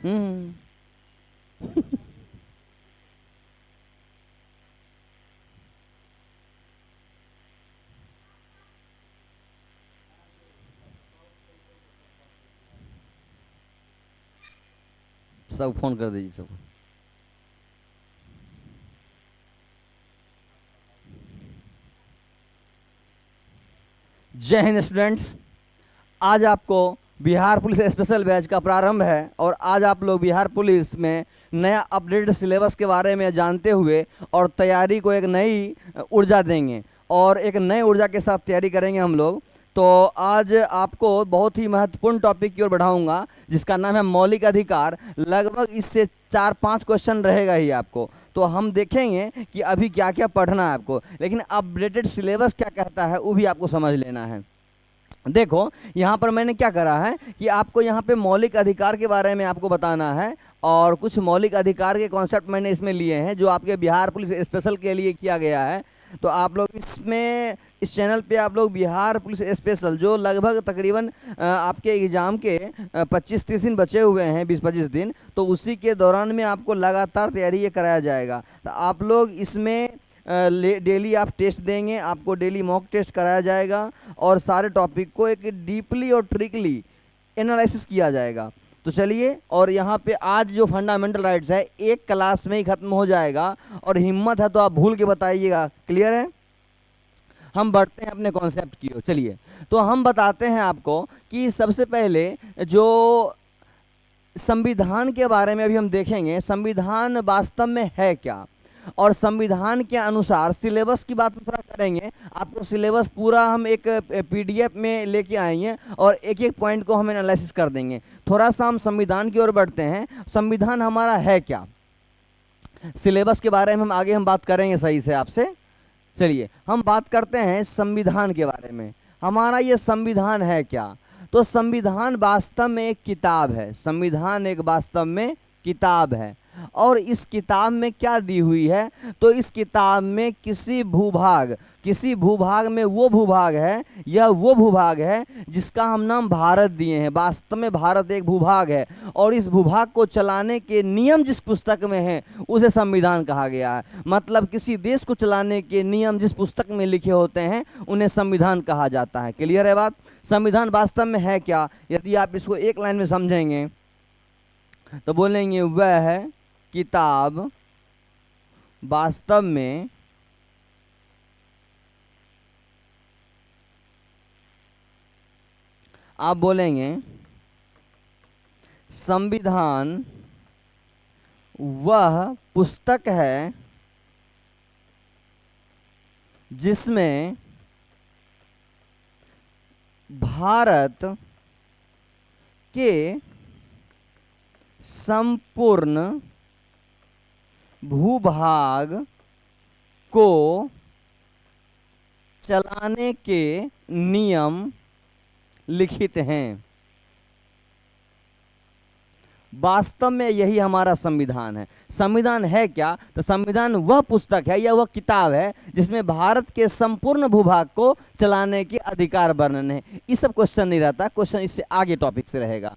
हम्म। सब फोन कर दीजिए सब। जय हिंद स्टूडेंट्स। आज आपको बिहार पुलिस स्पेशल बैच का प्रारंभ है और आज आप लोग बिहार पुलिस में नया अपडेटेड सिलेबस के बारे में जानते हुए और तैयारी को एक नई ऊर्जा देंगे और एक नई ऊर्जा के साथ तैयारी करेंगे हम लोग। तो आज आपको बहुत ही महत्वपूर्ण टॉपिक की ओर बढ़ाऊंगा जिसका नाम है मौलिक अधिकार। लगभग इससे 4-5 क्वेश्चन रहेगा ही आपको। तो हम देखेंगे कि अभी क्या क्या पढ़ना है आपको, लेकिन अपडेटेड सिलेबस क्या कहता है वो भी आपको समझ लेना है। देखो यहाँ पर मैंने क्या करा है कि आपको यहाँ पे मौलिक अधिकार के बारे में आपको बताना है और कुछ मौलिक अधिकार के कॉन्सेप्ट मैंने इसमें लिए हैं जो आपके बिहार पुलिस स्पेशल के लिए किया गया है। तो आप लोग इसमें इस चैनल पे आप लोग बिहार पुलिस स्पेशल जो लगभग तकरीबन आपके एग्ज़ाम के 25-30 दिन बचे हुए हैं, 20-25 दिन, तो उसी के दौरान में आपको लगातार तैयारी ये कराया जाएगा। तो आप लोग इसमें डेली आप टेस्ट देंगे, आपको डेली मॉक टेस्ट कराया जाएगा और सारे टॉपिक को एक डीपली और ट्रिकली एनालिसिस किया जाएगा। तो चलिए, और यहाँ पे आज जो फंडामेंटल राइट्स है एक क्लास में ही खत्म हो जाएगा और हिम्मत है तो आप भूल के बताइएगा। क्लियर है? हम बढ़ते हैं अपने कॉन्सेप्ट की ओर। चलिए, तो हम बताते हैं आपको कि सबसे पहले जो संविधान के बारे में अभी हम देखेंगे, संविधान वास्तव में है क्या और संविधान के अनुसार सिलेबस की बात थोड़ा करेंगे। आपको सिलेबस पूरा हम एक पीडीएफ में लेके आएंगे और एक एक पॉइंट को हम एनालिसिस कर देंगे। थोड़ा सा हम संविधान की ओर बढ़ते हैं। संविधान हमारा है क्या, सिलेबस के बारे में हम आगे हम बात करेंगे सही से आपसे। चलिए हम बात करते हैं संविधान के बारे में। हमारा ये संविधान है क्या? तो संविधान वास्तव में एक किताब है। संविधान एक वास्तव में किताब है और इस किताब में क्या दी हुई है? तो इस किताब में किसी भूभाग में वो भूभाग है, यह वो भूभाग है जिसका हम नाम भारत दिए हैं। वास्तव में भारत एक भूभाग है और इस भूभाग को चलाने के नियम जिस पुस्तक में हैं उसे संविधान कहा गया है। मतलब किसी देश को चलाने के नियम जिस पुस्तक में लिखे होते हैं उन्हें संविधान कहा जाता है। क्लियर है बात? संविधान वास्तव में है क्या? यदि आप इसको एक लाइन में समझेंगे तो बोलेंगे वह किताब वास्तव में आप बोलेंगे संविधान वह पुस्तक है जिसमें भारत के संपूर्ण भूभाग को चलाने के नियम लिखित हैं। वास्तव में यही हमारा संविधान है। संविधान है क्या? तो संविधान वह पुस्तक है या वह किताब है जिसमें भारत के संपूर्ण भूभाग को चलाने के अधिकार वर्णन है। ये सब क्वेश्चन नहीं रहता, क्वेश्चन इससे आगे टॉपिक से रहेगा।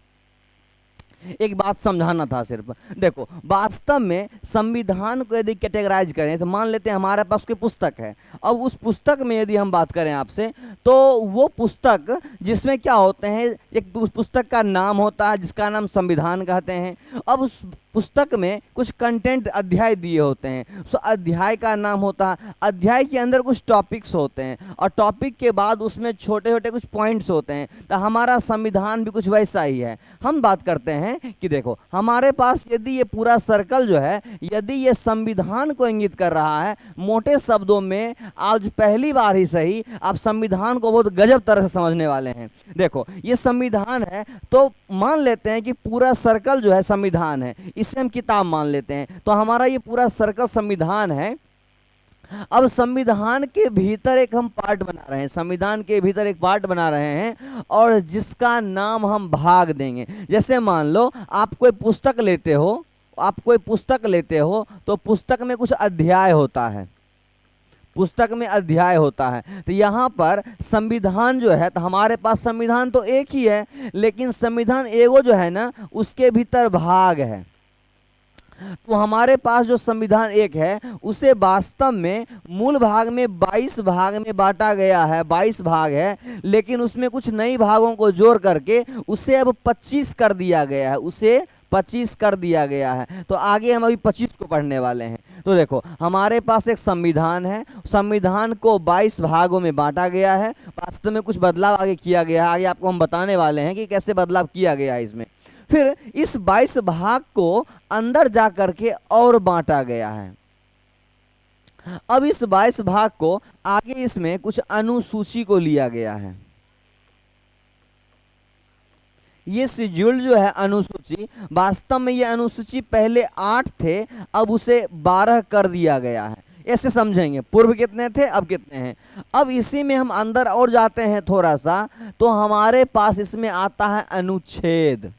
एक बात समझाना था सिर्फ। देखो वास्तव में संविधान को यदि कैटेगराइज करें तो मान लेते हैं हमारे पास कोई पुस्तक है। अब उस पुस्तक में यदि हम बात करें आपसे तो वो पुस्तक जिसमें क्या होते हैं, एक उस पुस्तक का नाम होता है जिसका नाम संविधान कहते हैं। अब उस पुस्तक में कुछ कंटेंट अध्याय दिए होते हैं, उस अध्याय का नाम होता है। अध्याय के अंदर कुछ टॉपिक्स होते हैं और टॉपिक के बाद उसमें छोटे छोटे कुछ पॉइंट्स होते हैं। तो हमारा संविधान भी कुछ वैसा ही है। हम बात करते हैं कि देखो हमारे पास यदि ये पूरा सर्कल जो है यदि ये संविधान को इंगित कर रहा है, मोटे शब्दों में आज पहली बार ही सही आप संविधान को बहुत गजब तरह से समझने वाले हैं। देखो ये संविधान है तो मान लेते हैं कि पूरा सर्कल जो है संविधान है, इसे हम किताब मान लेते हैं। तो हमारा ये पूरा सर्कल संविधान है। अब संविधान के भीतर एक हम पार्ट बना रहे हैं, संविधान के भीतर एक पार्ट बना रहे हैं और जिसका नाम हम भाग देंगे। जैसे मान लो आप कोई पुस्तक लेते हो, तो पुस्तक में कुछ अध्याय होता है। पुस्तक में अध्याय होता है। तो यहाँ पर संविधान जो है, तो हमारे पास संविधान तो एक ही है, लेकिन संविधान एगो जो है ना उसके भीतर भाग है। तो हमारे पास जो संविधान एक है उसे वास्तव में मूल भाग में 22 भाग में बांटा गया है, 22 भाग है, लेकिन उसमें कुछ नई भागों को जोड़ करके उसे अब 25 कर दिया गया है, उसे 25 कर दिया गया है। तो आगे हम अभी 25 को पढ़ने वाले हैं। तो देखो हमारे पास एक संविधान है, संविधान को 22 भागों में बांटा गया है। वास्तव में कुछ बदलाव आगे किया गया है, आगे आपको हम बताने वाले हैं कि कैसे बदलाव किया गया है इसमें। फिर इस 22 भाग को अंदर जा करके और बांटा गया है। अब इस 22 भाग को आगे इसमें कुछ अनुसूची को लिया गया है। ये शेड्यूल जो है अनुसूची, वास्तव में ये अनुसूची पहले 8 थे, अब उसे 12 कर दिया गया है। ऐसे समझेंगे, पूर्व कितने थे अब कितने हैं। अब इसी में हम अंदर और जाते हैं थोड़ा सा, तो हमारे पास इसमें आता है अनुच्छेद।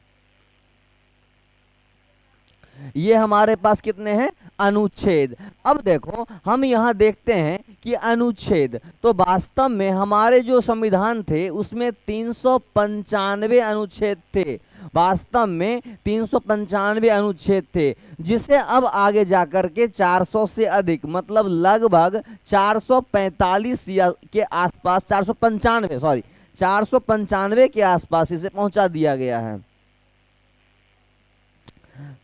ये हमारे पास कितने हैं, अनुच्छेद। अब देखो हम यहाँ देखते हैं कि अनुच्छेद, तो वास्तव में हमारे जो संविधान थे उसमें 395 अनुच्छेद थे, वास्तव में 395 अनुच्छेद थे, जिसे अब आगे जाकर के 400 से अधिक, मतलब लगभग 445 के आसपास, 495 के आसपास इसे पहुंचा दिया गया है।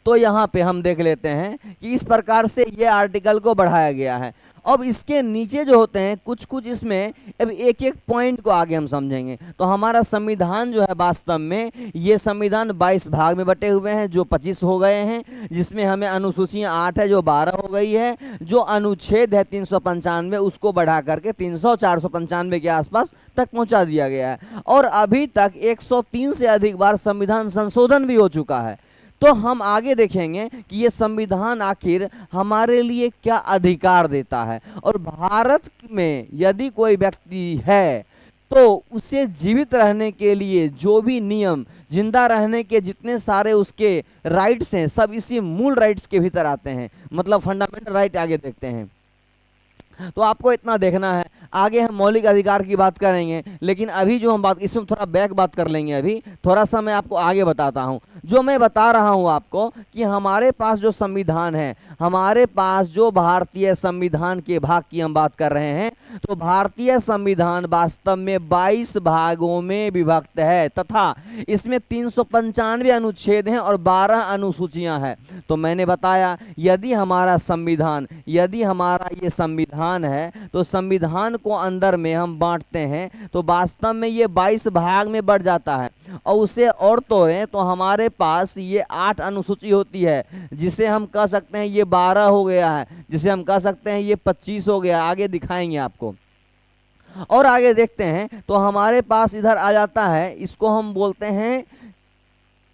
तो यहाँ पे हम देख लेते हैं कि इस प्रकार से ये आर्टिकल को बढ़ाया गया है। अब इसके नीचे जो होते हैं कुछ कुछ, इसमें अब एक एक पॉइंट को आगे हम समझेंगे। तो हमारा संविधान जो है वास्तव में ये संविधान 22 भाग में बटे हुए हैं, जो 25 हो गए हैं, जिसमें हमें अनुसूचियां 8 है जो 12 हो गई है। जो अनुच्छेद है 395 उसको बढ़ा करके 495 के आसपास तक पहुंचा दिया गया है। और अभी तक 103 से अधिक बार संविधान संशोधन भी हो चुका है। तो हम आगे देखेंगे कि ये संविधान आखिर हमारे लिए क्या अधिकार देता है, और भारत में यदि कोई व्यक्ति है तो उसे जीवित रहने के लिए जो भी नियम, जिंदा रहने के जितने सारे उसके राइट्स हैं, सब इसी मूल राइट्स के भीतर आते हैं, मतलब फंडामेंटल राइट। आगे देखते हैं, तो आपको इतना देखना है। आगे हम मौलिक अधिकार की बात करेंगे, लेकिन अभी जो हम बात, इसमें थोड़ा बैक बात कर लेंगे। अभी थोड़ा सा मैं आपको आगे बताता हूं। जो मैं बता रहा हूं आपको कि हमारे पास जो संविधान है, हमारे पास जो भारतीय संविधान के भाग की हम बात कर रहे हैं, तो भारतीय संविधान वास्तव में 22 भागों में विभक्त है, तथा इसमें 395 अनुच्छेद हैं और 12 अनुसूचियां हैं। तो मैंने बताया यदि हमारा संविधान, यदि हमारा ये संविधान है, तो संविधान को अंदर में हम बांटते हैं तो वास्तव में ये 22 भाग में बढ़ जाता है। और उसे और तो हमारे पास ये 8 अनुसूची होती है, जिसे हम कह सकते हैं ये 12 हो गया है, जिसे हम कह सकते हैं ये 25 हो गया। आगे दिखाएंगे आपको। और आगे देखते हैं तो हमारे पास इधर आ जाता है, इसको हम बोलते हैं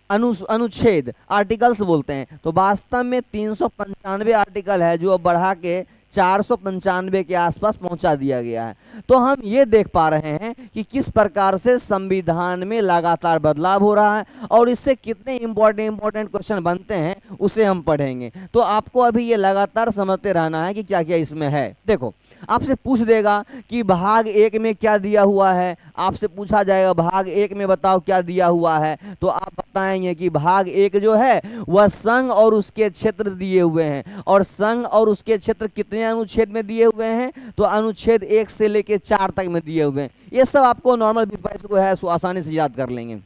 अनुच्छेद, आर्टिकल्स बोलते हैं। तो वास्तव में 395 आर्टिकल है, जो बढ़ा के 495 के आसपास पहुंचा दिया गया है। तो हम ये देख पा रहे हैं कि किस प्रकार से संविधान में लगातार बदलाव हो रहा है, और इससे कितने इंपॉर्टेंट क्वेश्चन बनते हैं उसे हम पढ़ेंगे। तो आपको अभी ये लगातार समझते रहना है कि क्या क्या इसमें है। देखो, आपसे पूछ देगा कि भाग 1 में क्या दिया हुआ है, आपसे पूछा जाएगा भाग 1 में बताओ क्या दिया हुआ है, तो आप बताएंगे कि भाग 1 जो है वह संघ और उसके क्षेत्र दिए हुए हैं। और संघ और उसके क्षेत्र कितने अनुच्छेद में दिए हुए हैं, तो अनुच्छेद 1 से लेके 4 तक में दिए हुए हैं। ये सब आपको नॉर्मल विषय को है, सो आसानी से याद कर लेंगे।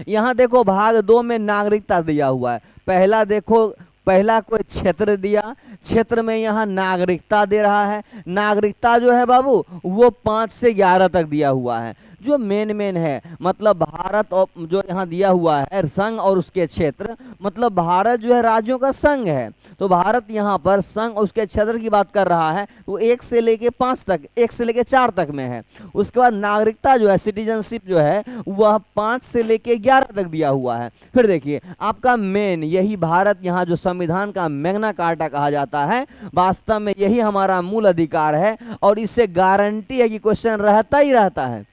यहाँ देखो भाग 2 में नागरिकता दिया हुआ है। पहला देखो, पहला कोई क्षेत्र दिया, क्षेत्र में यहाँ नागरिकता दे रहा है। नागरिकता जो है बाबू वो 5 से 11 तक दिया हुआ है। जो मेन है, मतलब भारत, और जो यहाँ दिया हुआ है संघ और उसके क्षेत्र, मतलब भारत जो है राज्यों का संघ है। तो भारत यहाँ पर संघ और उसके क्षेत्र की बात कर रहा है, वो 1 से लेके 5 तक, 1 से लेके 4 तक में है। उसके बाद नागरिकता जो है, सिटीजनशिप जो है, वह 5 से लेके 11 तक दिया हुआ है। फिर देखिए आपका मेन, यही भारत यहाँ जो संविधान का मैग्ना कार्टा कहा जाता है, वास्तव में यही हमारा मूल अधिकार है, और इससे गारंटी है कि क्वेश्चन रहता ही रहता है।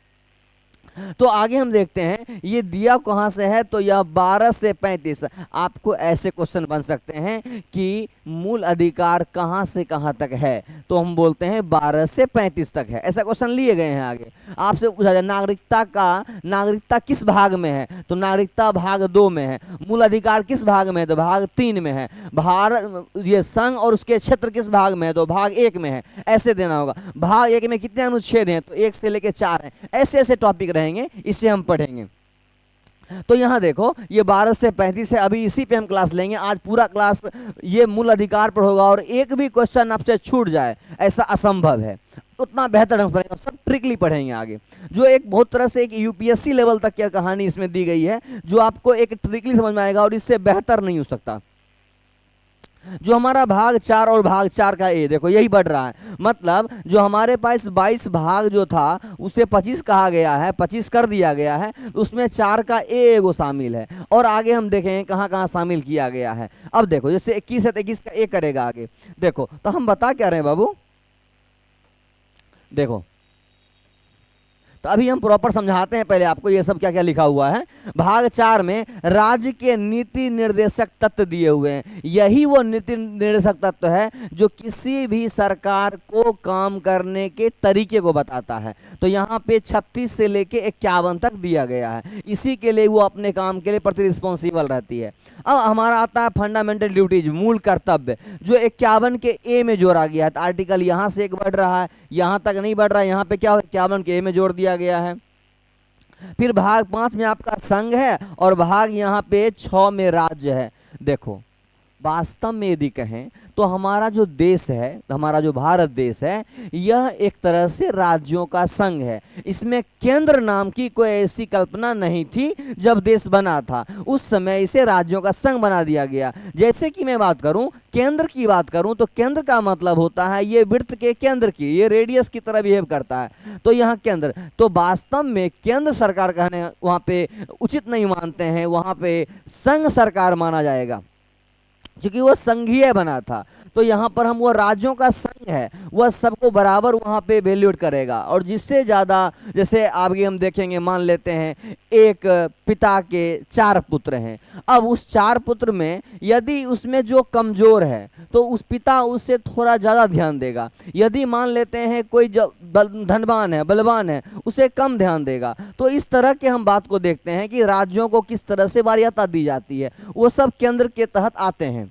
तो आगे हम देखते हैं ये दिया कहां से है, तो यह 12 से 35। आपको ऐसे क्वेश्चन बन सकते हैं कि मूल अधिकार कहां से कहां तक है, तो हम बोलते हैं 12 से 35 तक है। ऐसा क्वेश्चन लिए गए हैं। आगे आपसे पूछा जाए नागरिकता किस भाग में है, तो नागरिकता भाग 2 में है। मूल अधिकार किस भाग में है, तो भाग 3 में है। भारत ये संघ और उसके क्षेत्र किस भाग में है, तो भाग 1 में है। ऐसे देना होगा। भाग 1 में कितने अनुच्छेद हैं, तो 1 से लेकर 4 हैं। ऐसे ऐसे टॉपिक रहेंगे, इसे हम पढ़ेंगे। तो यहां देखो ये 12 से 35 है। अभी इसी पे हम क्लास लेंगे। आज पूरा क्लास ये मूल अधिकार पर होगा और एक भी क्वेश्चन आपसे छूट जाए ऐसा असंभव है। उतना बेहतर ढंग से सब ट्रिकली पढ़ेंगे आगे, जो एक बहुत तरह से एक यूपीएससी लेवल तक की कहानी इसमें दी गई है, जो आपको एक ट्रिकली समझ में आएगा और इससे बेहतर नहीं हो सकता। जो हमारा भाग 4 और भाग 4 का ए देखो यही बढ़ रहा है। मतलब जो हमारे पास 22 भाग जो था उसे 25 कहा गया है, 25 कर दिया गया है। उसमें 4 का ए वो शामिल है और आगे हम देखेंगे कहां कहां शामिल किया गया है। अब देखो जैसे 21 है तो 21 का ए करेगा आगे। देखो तो हम बता क्या रहे हैं बाबू, देखो तो अभी हम प्रॉपर समझाते हैं पहले आपको ये सब क्या क्या लिखा हुआ है। भाग 4 में राज्य के नीति निर्देशक तत्व दिए हुए हैं। यही वो नीति निर्देशक तत्व है जो किसी भी सरकार को काम करने के तरीके को बताता है। तो यहाँ पे 36 से लेके 51 तक दिया गया है। इसी के लिए वो अपने काम के लिए प्रति रिस्पॉन्सिबल रहती है। अब हमारा आता है फंडामेंटल ड्यूटीज, मूल कर्तव्य, जो 51 के ए में जोड़ा गया है। तो आर्टिकल यहाँ से एक बढ़ रहा है, यहाँ तक नहीं बढ़ रहा है। यहाँ पे क्या 51 के ए में जोड़ दिया गया है। फिर भाग 5 में आपका संघ है और भाग यहाँ पे 6 में राज्य है। देखो वास्तव में यदि कहें तो हमारा जो देश है, हमारा जो भारत देश है, यह एक तरह से राज्यों का संघ है। इसमें केंद्र नाम की कोई ऐसी कल्पना नहीं थी जब देश बना था। उस समय इसे राज्यों का संघ बना दिया गया। जैसे कि मैं बात करूं, केंद्र की बात करूं, तो केंद्र का मतलब होता है ये वृत्त के केंद्र की, ये रेडियस की तरह बिहेव करता है। तो यहाँ केंद्र, तो वास्तव में केंद्र सरकार कहने वहां पे उचित नहीं मानते हैं, वहां पे संघ सरकार माना जाएगा क्योंकि वो संघीय बना था। तो यहाँ पर हम वो राज्यों का संघ है, वह सबको बराबर वहाँ पे वैल्यूएट करेगा। और जिससे ज़्यादा, जैसे आगे हम देखेंगे, मान लेते हैं एक पिता के 4 पुत्र हैं। अब उस 4 पुत्र में यदि उसमें जो कमजोर है तो उस पिता उससे थोड़ा ज़्यादा ध्यान देगा। यदि मान लेते हैं कोई जो धनवान है, बलवान है, उसे कम ध्यान देगा। तो इस तरह के हम बात को देखते हैं कि राज्यों को किस तरह से वरीयता दी जाती है, वो सब केंद्र के तहत आते हैं।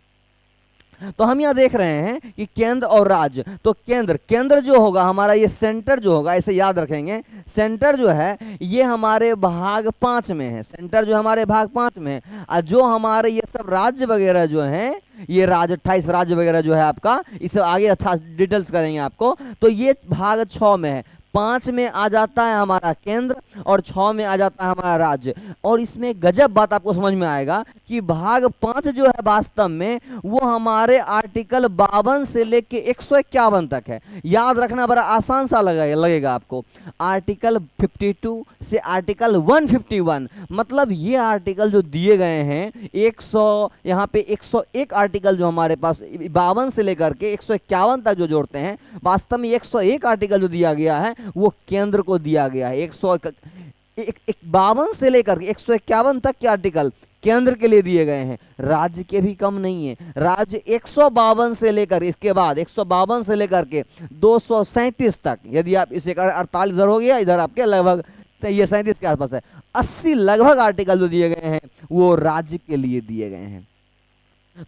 तो हम यह देख रहे हैं कि केंद्र और राज्य, तो केंद्र जो होगा हमारा, ये सेंटर जो होगा, इसे याद रखेंगे, सेंटर जो है ये हमारे भाग 5 में है। सेंटर जो हमारे भाग 5 में है। और जो हमारे ये सब राज्य वगैरह जो हैं, ये राज्य 28 राज्य वगैरह जो है आपका, इसे आगे अच्छा डिटेल्स करेंगे आपको। तो ये भाग 6 में है। 5 में आ जाता है हमारा केंद्र और 6 में आ जाता है हमारा राज्य। और इसमें गजब बात आपको समझ में आएगा कि भाग 5 जो है वास्तव में वो हमारे आर्टिकल 52 से लेके 151 तक है। याद रखना बड़ा आसान सा लगेगा आपको। आर्टिकल 52 से आर्टिकल 151, मतलब ये आर्टिकल जो दिए गए हैं 100, यहाँ पे 101 आर्टिकल जो हमारे पास 52 से लेकर के 151 तक जो जोड़ते हैं, वास्तव में 101 आर्टिकल जो दिया गया है वो केंद्र को दिया गया है। 152 से लेकर 151 तक के आर्टिकल केंद्र के लिए दिए गए हैं। राज्य के भी कम नहीं है। राज्य 152 से लेकर, इसके बाद 152 से लेकर के 237 तक, यदि आप इसे 48 इधर हो गया, इधर आपके लगभग ये 37 के आसपास है, 80 लगभग आर्टिकल जो दिए गए हैं वो राज्य के लिए दिए गए हैं।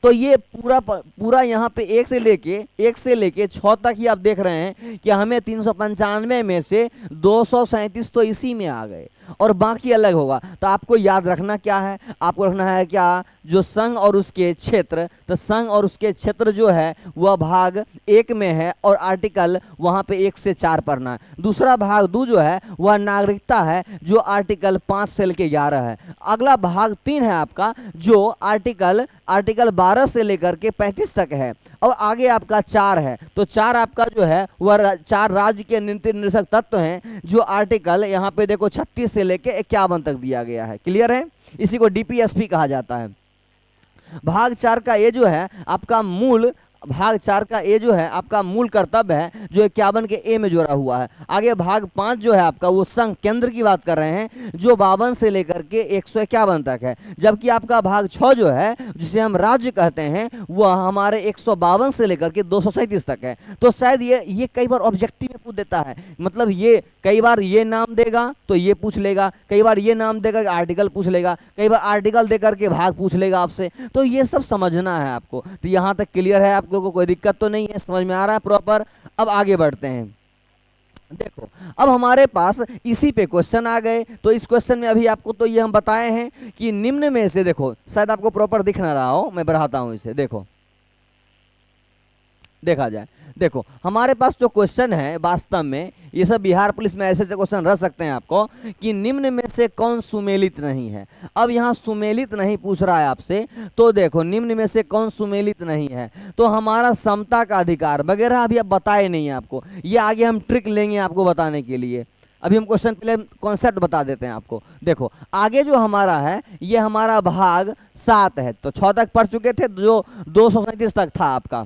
तो ये पूरा यहाँ पे 1 से लेके 6 तक ही आप देख रहे हैं कि हमें 395 में से 237 तो इसी में आ गए और बाकी अलग होगा। तो आपको याद रखना क्या है, आपको रखना है क्या, जो संघ और उसके क्षेत्र, तो संघ और उसके क्षेत्र जो है वह भाग 1 में है और आर्टिकल वहाँ पे 1 से 4 पढ़ना है। दूसरा भाग 2 जो है वह नागरिकता है, जो आर्टिकल 5 से लेके 11 है। अगला भाग 3 है आपका, जो आर्टिकल 12 से लेकर के 35 तक है। और आगे आपका 4 है। तो 4 आपका जो है वह 4 राज्य के नीति निर्देशक तत्व हैं, जो आर्टिकल यहाँ पे देखो 36 से लेके 51 तक दिया गया है। क्लियर है? इसी को डीपीएसपी कहा जाता है। भाग 4 का ये जो है आपका मूल भाग 4 का ए जो है आपका मूल कर्तव्य है जो 51 के ए में जोड़ा हुआ है। आगे भाग 5 जो है आपका वो संघ केंद्र की बात कर रहे हैं जो 52 से लेकर के 151 तक है। जबकि आपका भाग 6 जो है जिसे हम राज्य कहते हैं वह हमारे 152 से लेकर के 237 तक है। तो शायद ये कई बार ऑब्जेक्टिव में पूछ देता है, मतलब ये कई बार ये नाम देगा तो ये पूछ लेगा, कई बार ये नाम देकर आर्टिकल पूछ लेगा, कई बार आर्टिकल देकर के भाग पूछ लेगा आपसे। तो ये सब समझना है आपको। तो यहां तक क्लियर है, आप लोगों को कोई दिक्कत तो नहीं है, समझ में आ रहा है प्रॉपर। अब आगे बढ़ते हैं। देखो अब हमारे पास इसी पे क्वेश्चन आ गए। तो इस क्वेश्चन में अभी आपको तो ये हम बताए हैं कि निम्न में से, देखो शायद आपको प्रॉपर दिख ना रहा हो, मैं बढ़ाता हूं इसे, देखो देखा जाए। देखो हमारे पास जो क्वेश्चन है वास्तव में ये सब बिहार पुलिस में ऐसे क्वेश्चन रह सकते हैं आपको कि निम्न में से कौन सुमेलित नहीं है। अब यहाँ सुमेलित नहीं पूछ रहा है आपसे, तो देखो निम्न में से कौन सुमेलित नहीं है, तो हमारा समता का अधिकार वगैरह अभी अब बताए नहीं है आपको, ये आगे हम ट्रिक लेंगे आपको बताने के लिए। अभी हम क्वेश्चन पहले कॉन्सेप्ट बता देते हैं आपको। देखो आगे जो हमारा है ये हमारा भाग 7 है, तो 6 तक पढ़ चुके थे, जो 237 तक था आपका।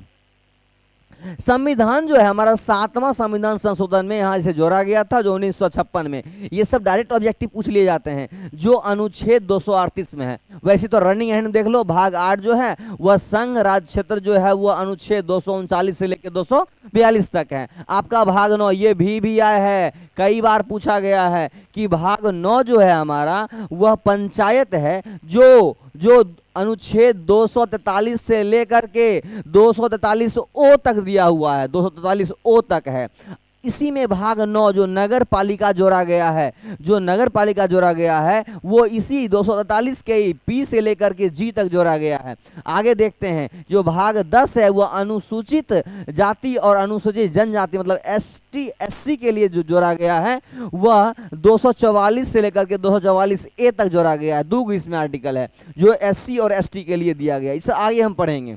संविधान जो है हमारा 7वां संविधान संशोधन में यहाँ इसे जोड़ा गया था जो 1956 में। ये सब डायरेक्ट ऑब्जेक्टिव पूछ लिए जाते हैं जो अनुच्छेद 238 में है। वैसे तो रनिंग हैंड देख लो, भाग 8 जो है वह संघ राज्य क्षेत्र जो है वह अनुच्छेद 239 से लेकर 242 तक है। आपका भाग 9 ये भी आया है, कई बार पूछा गया है कि भाग 9 जो है हमारा वह पंचायत है जो अनुच्छेद 243 से लेकर के 243 ओ तक दिया हुआ है, 243 ओ तक है। इसी में भाग 9 जो नगर पालिका जोड़ा गया है, जो नगर पालिका जोड़ा गया है वो इसी 243 के पी से लेकर के जी तक जोड़ा गया है। आगे देखते हैं जो भाग 10 है वह अनुसूचित जाति और अनुसूचित जनजाति मतलब एसटी एससी के लिए जो जोड़ा गया है वह 244 से लेकर के 244 ए तक जोड़ा गया है। दो इसमें आर्टिकल है जो एससी और एसटी के लिए दिया गया, इसे आगे हम पढ़ेंगे।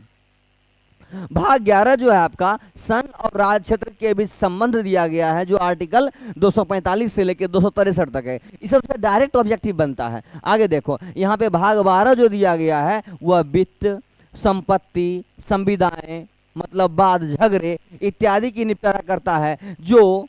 भाग 11 जो है आपका संघ और राज्य क्षेत्र के बीच संबंध दिया गया है जो आर्टिकल 245 से लेकर 263 तक है। इस सबसे डायरेक्ट ऑब्जेक्टिव बनता है। आगे देखो यहाँ पे भाग 12 जो दिया गया है वह वित्त, संपत्ति, संविदाएं मतलब वाद झगड़े इत्यादि की निपटारा करता है जो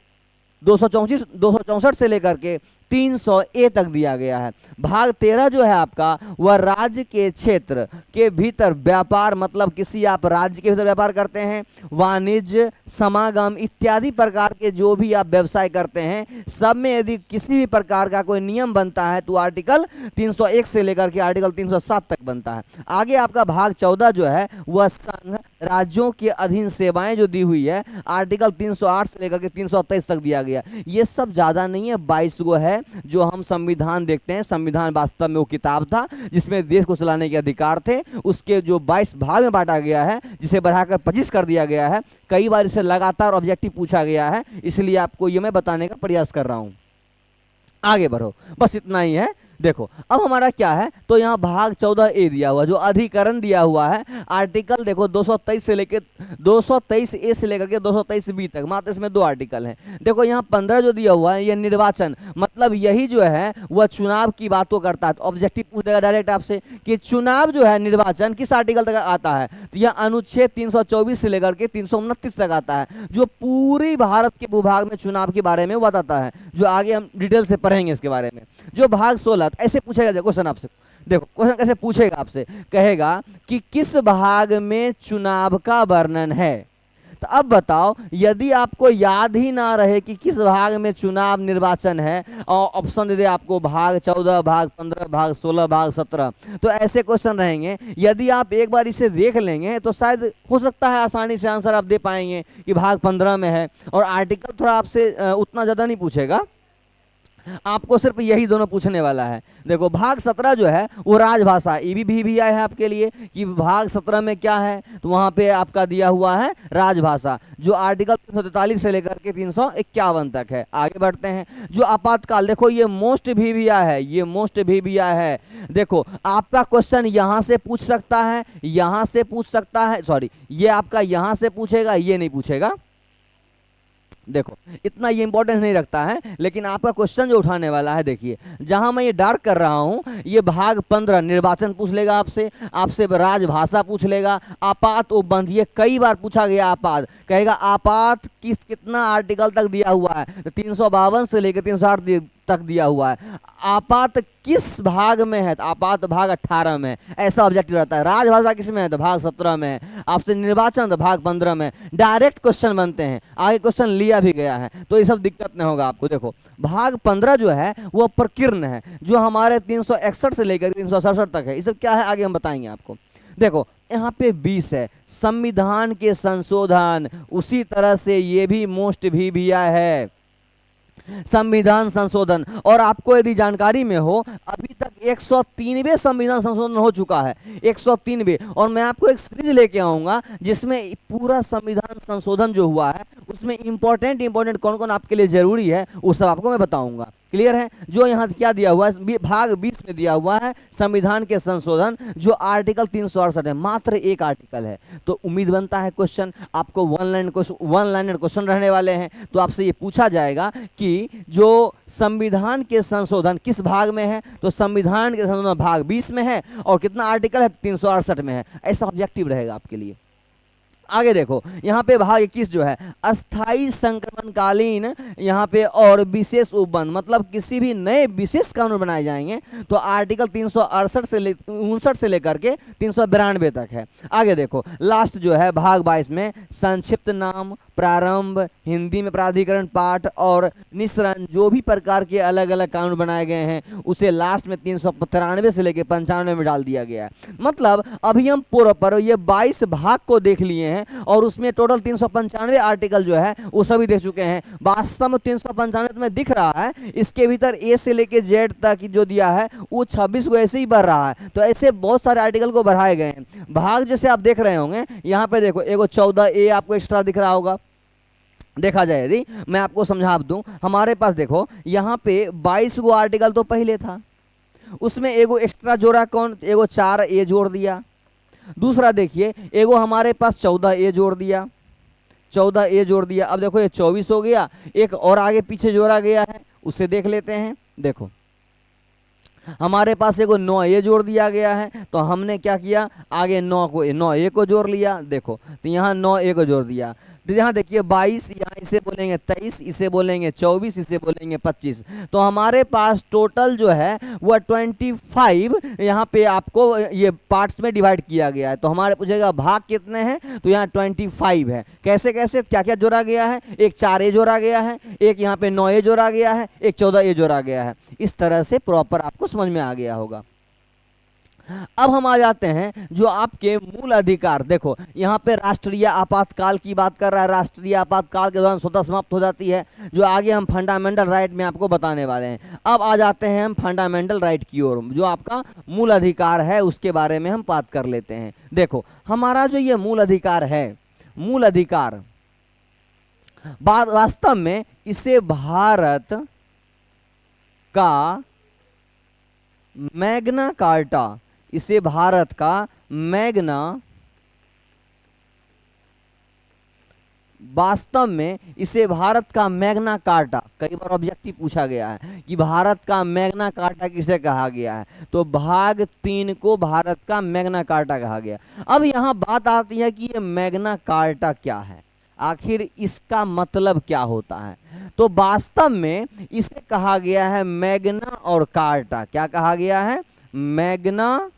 264 से लेकर के 300 ए तक दिया गया है। भाग 13 जो है आपका वह राज्य के क्षेत्र के भीतर व्यापार मतलब किसी आप राज्य के भीतर व्यापार करते हैं, वाणिज्य समागम इत्यादि प्रकार के जो भी आप व्यवसाय करते हैं सब में यदि किसी भी प्रकार का कोई नियम बनता है तो आर्टिकल 301 से लेकर के आर्टिकल 307 तक बनता है। आगे आपका भाग 14 जो है वह संघ राज्यों के अधीन सेवाएं जो दी हुई है आर्टिकल 308 से लेकर के 323 तक दिया गया। ये सब ज्यादा नहीं है, 22 गो है जो हम संविधान देखते हैं। संविधान वास्तव में वो किताब था जिसमें देश को चलाने के अधिकार थे, उसके जो 22 भाग में बांटा गया है जिसे बढ़ाकर 25 कर दिया गया है। कई बार इसे लगातार ऑब्जेक्टिव पूछा गया है, इसलिए आपको ये मैं बताने का प्रयास कर रहा हूं। आगे बढ़ो, बस इतना ही है। देखो अब हमारा क्या है तो यहाँ भाग 14 ए दिया हुआ जो अधिकरण दिया हुआ है आर्टिकल देखो 223 से लेकर 223 ए से लेकर के 223 बी तक, मात्र इसमें 2 आर्टिकल हैं। देखो यहाँ 15 जो दिया हुआ है ये निर्वाचन मतलब यही जो है वह चुनाव की बात को करता है। तो ऑब्जेक्टिव पूछेगा डायरेक्ट आपसे कि चुनाव जो है निर्वाचन किस आर्टिकल तक आता है, तो यह अनुच्छेद 324 से लेकर के 329 तक आता है जो पूरी भारत के भूभाग में चुनाव के बारे में बताता है, जो आगे हम डिटेल से पढ़ेंगे इसके बारे में। जो भाग 16 ऐसे पूछेगा क्वेश्चन आपसे, देखो क्वेश्चन कैसे पूछेगा आपसे, कहेगा कि किस भाग में चुनाव का वर्णन है। तो अब बताओ यदि आपको याद ही ना रहे कि किस भाग में चुनाव निर्वाचन है और ऑप्शन दे दे आपको भाग 14 भाग 15 भाग 16 भाग 17, तो ऐसे क्वेश्चन रहेंगे। यदि आप एक बार इसे देख लेंगे तो शायद हो सकता है आसानी से आंसर आप दे पाएंगे कि भाग 15 में है। और आर्टिकल थोड़ा आपसे उतना ज्यादा नहीं पूछेगा, आपको सिर्फ यही दोनों पूछने वाला है। देखो भाग 17 जो है वो राजभाषा, ये भी आया है आपके लिए कि भाग 17 में क्या है, तो वहां पे आपका दिया हुआ है राजभाषा जो आर्टिकल 343 से लेकर के 351 तक है। आगे बढ़ते हैं। जो आपातकाल, देखो ये मोस्ट भी आया है, ये मोस्ट भी आया है। देखो आपका क्वेश्चन यहां से पूछ सकता है, यहां से पूछ सकता है, सॉरी ये आपका यहां से पूछेगा, ये नहीं पूछेगा। देखो इतना ये इंपॉर्टेंस नहीं रखता है, लेकिन आपका क्वेश्चन जो उठाने वाला है, देखिए जहां मैं ये डार्क कर रहा हूं, ये भाग 15 निर्वाचन पूछ लेगा आपसे, आपसे राजभाषा पूछ लेगा, आपात उपबंध ये कई बार पूछा गया, आपात कहेगा आपात कितना आर्टिकल तक दिया हुआ है, तो 352 से लेकर 360 तक दिया हुआ है। आपात किस भाग में है, तो आपात भाग 18 में, ऐसा ऑब्जेक्टिव रहता है। राजभाषा किस में है, तो भाग 17 में है। आपसे निर्वाचन तो भाग 15 में। डायरेक्ट क्वेश्चन बनते हैं, आगे क्वेश्चन लिया भी गया है, तो ये सब दिक्कत नहीं होगा आपको। देखो भाग 15 जो है वो प्रकीर्ण है, जो हमारे 361 से लेकर 367 तक है। ये सब क्या है आगे हम बताएंगे आपको। देखो यहाँ पे 20 है, संविधान के संशोधन, उसी तरह से ये भी मोस्ट भी है संविधान संशोधन। और आपको यदि जानकारी में हो, अभी तक 103वें संविधान संशोधन हो चुका है, 103वें। और मैं आपको एक सीरीज लेके आऊंगा जिसमें पूरा संविधान संशोधन जो हुआ है उसमें इंपॉर्टेंट कौन कौन आपके लिए जरूरी है वो सब आपको मैं बताऊंगा। क्लियर है। जो यहाँ क्या दिया हुआ है, भाग 20 में दिया हुआ है संविधान के संशोधन, जो आर्टिकल 368 है, मात्र एक आर्टिकल है। तो उम्मीद बनता है क्वेश्चन आपको वन लाइनर क्वेश्चन रहने वाले हैं। तो आपसे ये पूछा जाएगा कि जो संविधान के संशोधन किस भाग में है, तो संविधान के संशोधन भाग 20 में है, और कितना आर्टिकल है, 368 में है। ऐसा ऑब्जेक्टिव रहेगा आपके लिए। आगे देखो यहाँ पे भाग 21 जो है अस्थाई संक्रमणकालीन, यहाँ पे और विशेष उपबंध, मतलब किसी भी नए विशेष कानून बनाए जाएंगे, तो आर्टिकल 368 से 59 से लेकर के 392 तक है। आगे देखो लास्ट जो है भाग 22 में संक्षिप्त नाम, प्रारंभ, हिंदी में प्राधिकरण पाठ और निस्सरण, जो भी प्रकार के अलग अलग कानून बनाए गए हैं उसे लास्ट में 393 से लेकर 95 में डाल दिया गया है। मतलब अभी हम पूरा ये 22 भाग को देख लिए हैं, और उसमें टोटल 395 आर्टिकल जो है वो सभी देख चुके हैं। वास्तव में 395 में दिख रहा है, इसके भीतर ए से लेके जेड तक जो दिया है वो 26 को ऐसे ही बढ़ रहा है। तो ऐसे बहुत सारे आर्टिकल को बढ़ाए गए हैं। भाग जैसे आप देख रहे होंगे, यहाँ पे देखो एगो 14A आपको एक्स्ट्रा दिख रहा होगा। देखा जाए यदि मैं आपको समझा दूं, हमारे पास देखो यहाँ पे 22 गो आर्टिकल तो पहले था, उसमें एगो एक्स्ट्रा जोड़ा कौन, एगो 4A जोड़ दिया। दूसरा देखिए एगो हमारे पास 14A जोड़ दिया, 14A जोड़ दिया। अब देखो ये 24 हो गया, एक और आगे पीछे जोड़ा गया है, उसे देख लेते हैं। देखो हमारे पास एगो 9A जोड़ दिया गया है, तो हमने क्या किया, आगे 9A को जोड़ लिया। देखो तो यहाँ 9A को जोड़ दिया। तो यहाँ देखिए 22, यहाँ इसे बोलेंगे 23, इसे बोलेंगे 24, इसे बोलेंगे 25। तो हमारे पास टोटल जो है वह 25 यहाँ पे आपको ये पार्ट्स में डिवाइड किया गया है। तो हमारे पूछेगा भाग कितने हैं, तो यहाँ 25 है। कैसे कैसे क्या क्या जोड़ा गया है, एक 4A जोड़ा गया है, एक यहाँ पे 9A जोड़ा गया है, एक 14A जोड़ा गया है। इस तरह से प्रॉपर आपको समझ में आ गया होगा। अब हम आ जाते हैं जो आपके मूल अधिकार। देखो यहाँ पे राष्ट्रीय आपातकाल की बात कर रहा है, राष्ट्रीय आपातकाल के दौरान स्वतः समाप्त हो जाती है, जो आगे हम फंडामेंटल राइट में आपको बताने वाले हैं। अब आ जाते हैं हम फंडामेंटल राइट की ओर, जो आपका मूल अधिकार है उसके बारे में हम बात कर लेते हैं। देखो हमारा जो ये मूल अधिकार है, मूल अधिकार वास्तव में इसे भारत का मैग्ना कार्टा, इसे भारत का मैग्ना, वास्तव में इसे भारत का मैग्ना कार्टा, कई बार ऑब्जेक्टिव पूछा गया है कि भारत का मैग्ना कार्टा किसे कहा गया है, तो भाग 3 को भारत का मैग्ना कार्टा कहा गया। अब यहाँ बात आती है कि ये मैग्ना कार्टा क्या है, आखिर इसका मतलब क्या होता है। तो वास्तव में इसे कहा गया है मैग्ना और कार्टा। क्या कहा गया है, मैग्ना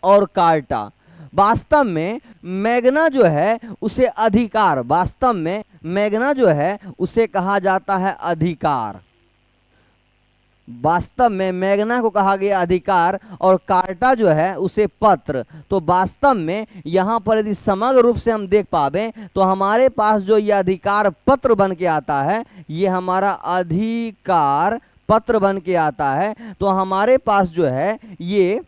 और कार्टा। वास्तव में मैग्ना जो है उसे अधिकार, वास्तव में मैग्ना जो है उसे कहा जाता है अधिकार। वास्तव में मैग्ना को कहा गया अधिकार, और कार्टा जो है उसे पत्र। तो वास्तव में यहाँ पर यदि समग्र रूप से हम देख पावे, तो हमारे पास जो ये अधिकार पत्र बन के आता है, ये हमारा अधिकार पत्र बन के आता है। तो हमारे पास जो है ये,